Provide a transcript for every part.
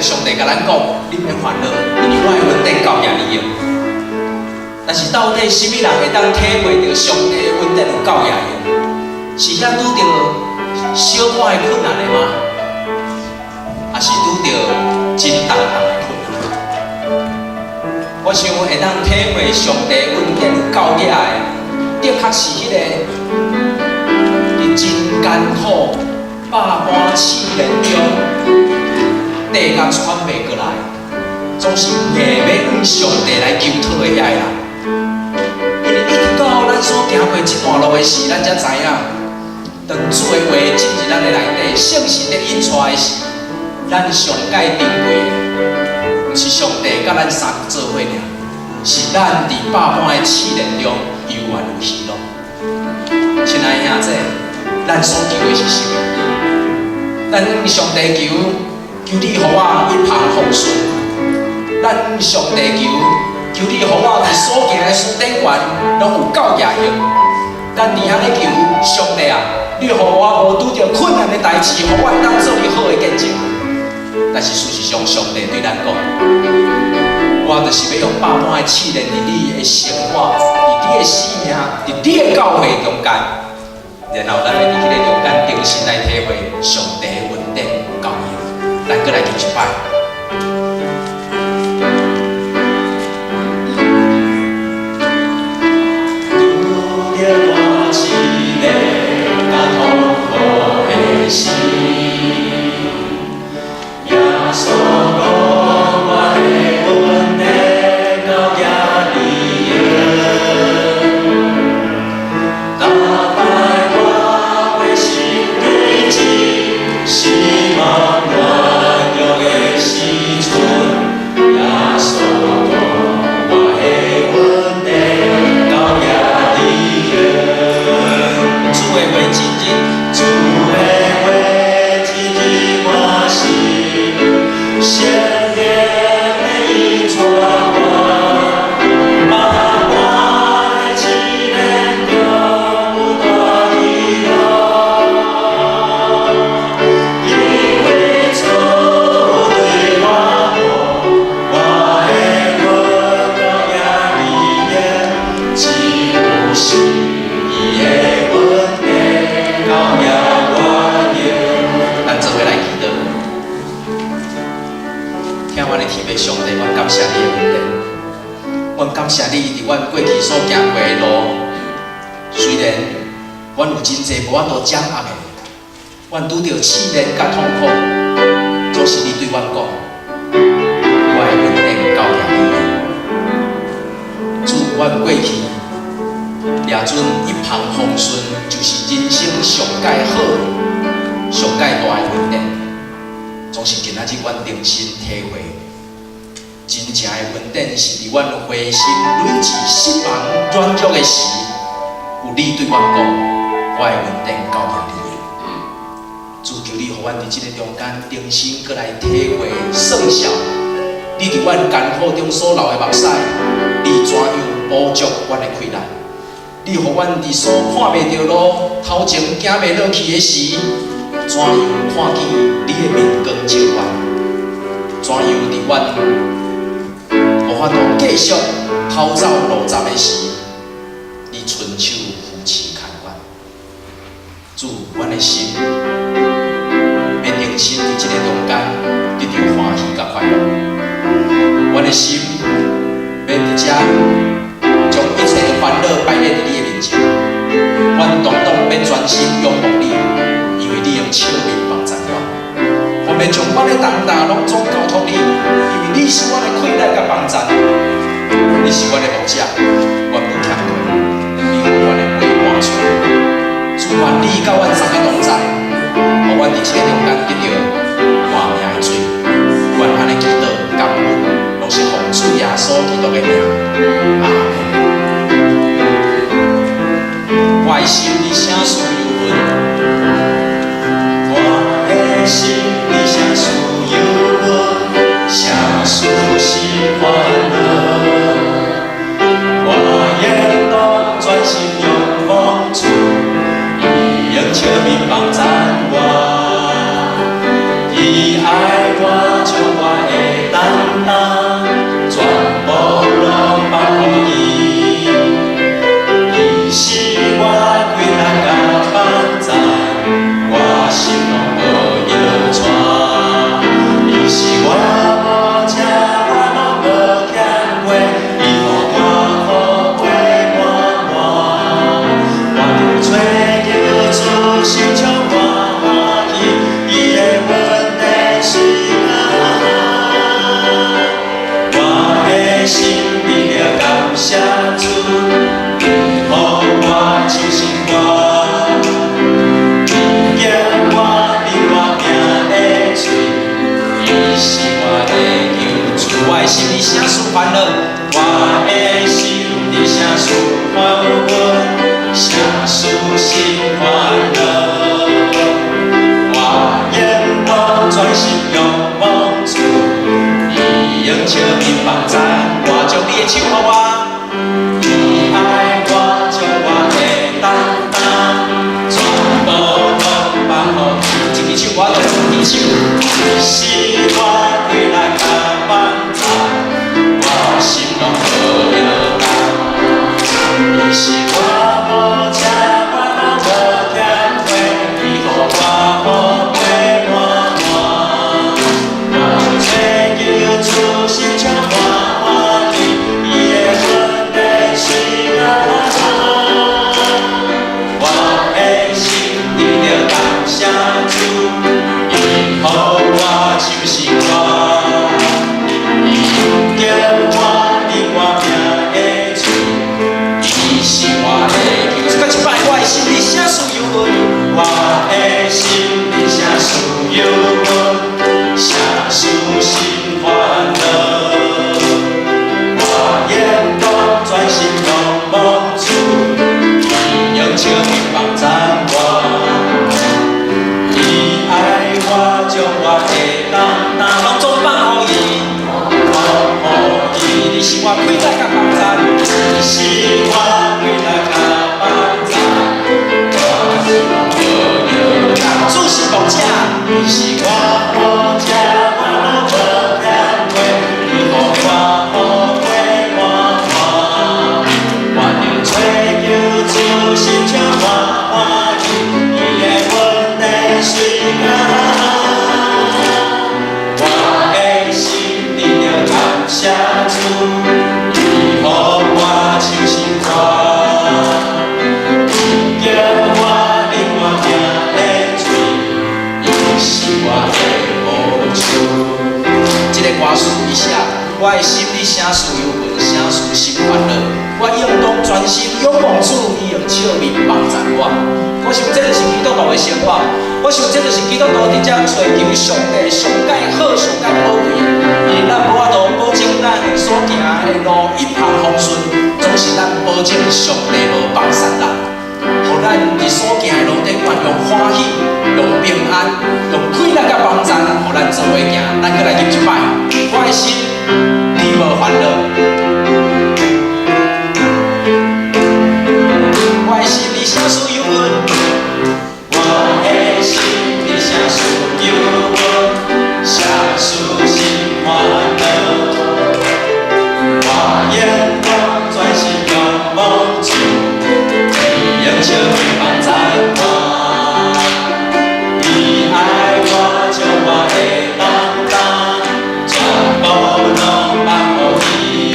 上帝甲咱讲，你免烦恼，因为我的稳定够也利用。但是到底什么人会当体会到上帝的稳定有够也用？是遐拄着小可的困难的吗？还是拄着真重的困难？我想会当体会上帝稳定有够野的，的确是迄个伫真艰苦、百般试炼中。 地甲喘袂过来，总是硬要向上帝来求讨的遐个人。因为一直到咱所行过这段路的时，咱才知影，当主的话进入咱的内底，圣神咧引出来的是，咱上界珍贵的，毋是上帝甲咱三个做伙尔，是咱伫百般的试炼中有怨有喜乐。亲爱的兄弟，咱所求的是什么？咱向上帝求。 求你，予我一帆风顺。咱上帝求你，予我伫所行的事顶悬，拢有够野用。咱伫遐咧求上帝啊，你予我无拄着困难的代志，予我当做你好的见证。但是事实上，上帝对咱讲，我就是要用百般的试炼伫你的生活，伫你的生命，伫你的教会中间，然后咱会伫迄个中间重新来体会上帝的稳定教义。 咱搁来求一摆。拄着我一个甲痛苦的心，耶稣讲我的稳定到遐里个，打败我的心对境希望我。 上帝，我感谢你的稳定，我感谢你伫阮过去所行过的路。虽然阮有真济无法度掌握的，阮拄着试炼甲痛苦，总是你对阮讲，我的稳定到遐里。自阮过去掠准一帆风顺，就是人生上界好、上界大的稳定，总是今仔日阮重新体会。 真正的稳定是伫阮灰心累积失望软弱的时，有你对阮讲，我的稳定到遐里。主求你，予阮伫即个中间重新过来体会算数，你伫阮艰苦中所流的目屎，你怎样补足阮的困难？你予阮伫所看袂到路、头前行袂落去的时，怎样看见你的面光照阮？怎样伫阮？ 无法度继续跑走路站的时，你伸手扶持看管，主，阮的心要重新伫即个中间得到欢喜甲快乐。阮的心要伫遮将一切的烦恼摆在你的面前，阮统统要专心仰望你，因为你用笑面帮助我。 我们将阮的重担拢总交托你，因为你是阮的困难甲帮助，你是阮的牧者，阮不欠亏，你予阮的话搬出，主愿你甲阮三个同在，予阮伫这个中间得到换命的罪，愿安尼祈祷感恩，拢是奉主耶稣基督的名，阿门。我的心你声势有份，我的心。 相属有我，相属是欢乐。我也当专心仰望主，以用笑面帮赞我，以爱我就我。求主，我的心里声思烦恼，我的心里声思烦闷，声思心烦恼。我愿当专心仰望主，伊用笑面帮咱，我将你的手给我。伊爱我，将我的担当，全部拢放予伊。一支手我就两支手，是我归来甲帮助，我心拢好摇动。伊是我无吃，我无欠亏，伊予我好过满满。我追求主心肠满满的，伊的恩典是我好。我的心里着感谢主，伊予我手是我，伊叫我离我命的罪，伊是我的救。再一摆，我的心里声思忧闷，我的心里声思忧闷，声思心烦恼。我愿当专心仰望主，伊用笑面帮赞我，伊爱我，将我的担当拢总放予伊。放予伊。你是我开来甲帮赞，你是我归来甲帮助，我心拢好摇动。主是牧者，你是我无吃，我无欠亏，你予我好过满满。我着追求主心肠满满的，伊的恩典随我。我的心里着感谢主，伊予我手是我，伊叫我离我命的罪，伊是我的无处。这个歌词伊写，我的心里声思忧闷，声思心烦恼。我应当专心仰望主，伊用笑面帮助我。我想这就是基督徒的生活，我想这就是基督徒伫遮追求上帝上界好、上界宝贵。因为咱无法度保证咱的所行的路一帆风顺，总是咱保证上帝无放杀咱，互咱伫所行的路顶用欢喜、用平安、用快乐甲帮助，互咱做伙行。咱搁来吟一摆，我的心你无烦恼。我的心里声思忧闷，我的心里声思忧闷，声思心烦恼。我愿当专心仰望主，伊用笑面帮赞我，伊爱我，将我的担当全部拢放予伊。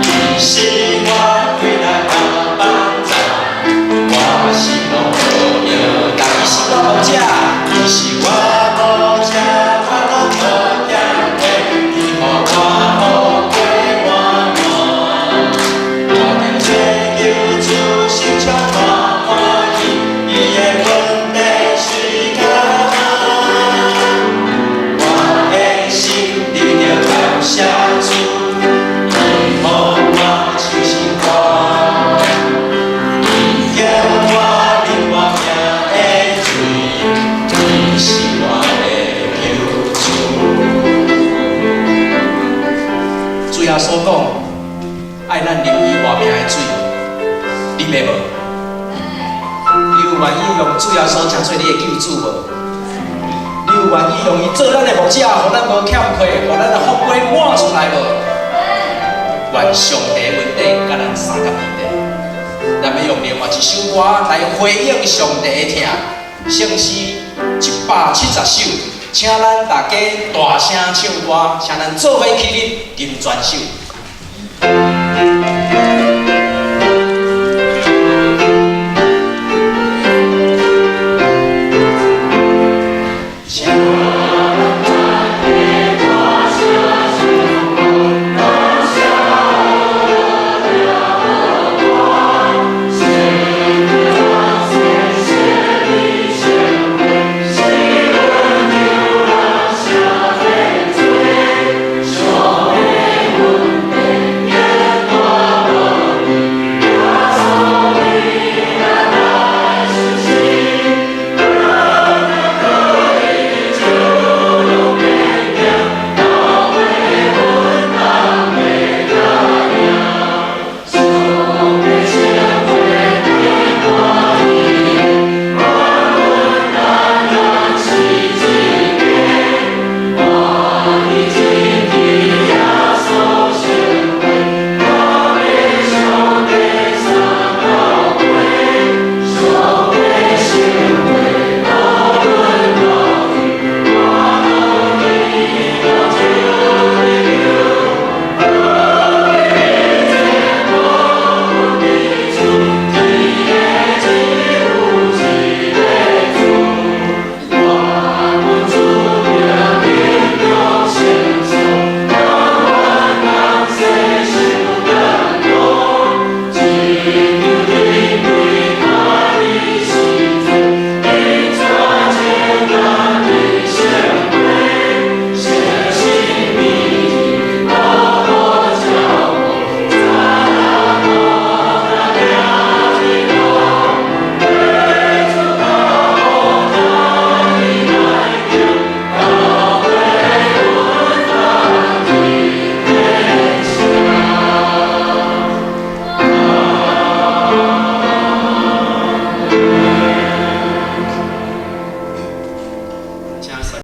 伊是我归来甲帮助，我心拢好摇动。伊是我牧者，伊是我无吃，我拢无欠亏，伊予我好过满满。我着追求主心肠满满的，伊的恩典随我。我的心里着感谢主，伊予我手是我，伊叫我离我命的罪，伊是我的救主。主耶稣讲，爱咱流伊活命的水，你要无？你有愿意用主耶稣成做你的救主无？你有愿意用伊做咱的牧者，互咱无欠亏，互咱的福杯满出来无？愿上帝的恩典甲咱三角一地，咱要用另外一首歌来回应上帝的听，圣诗170首，请咱大家大声唱歌，请咱做伙起立吟全首。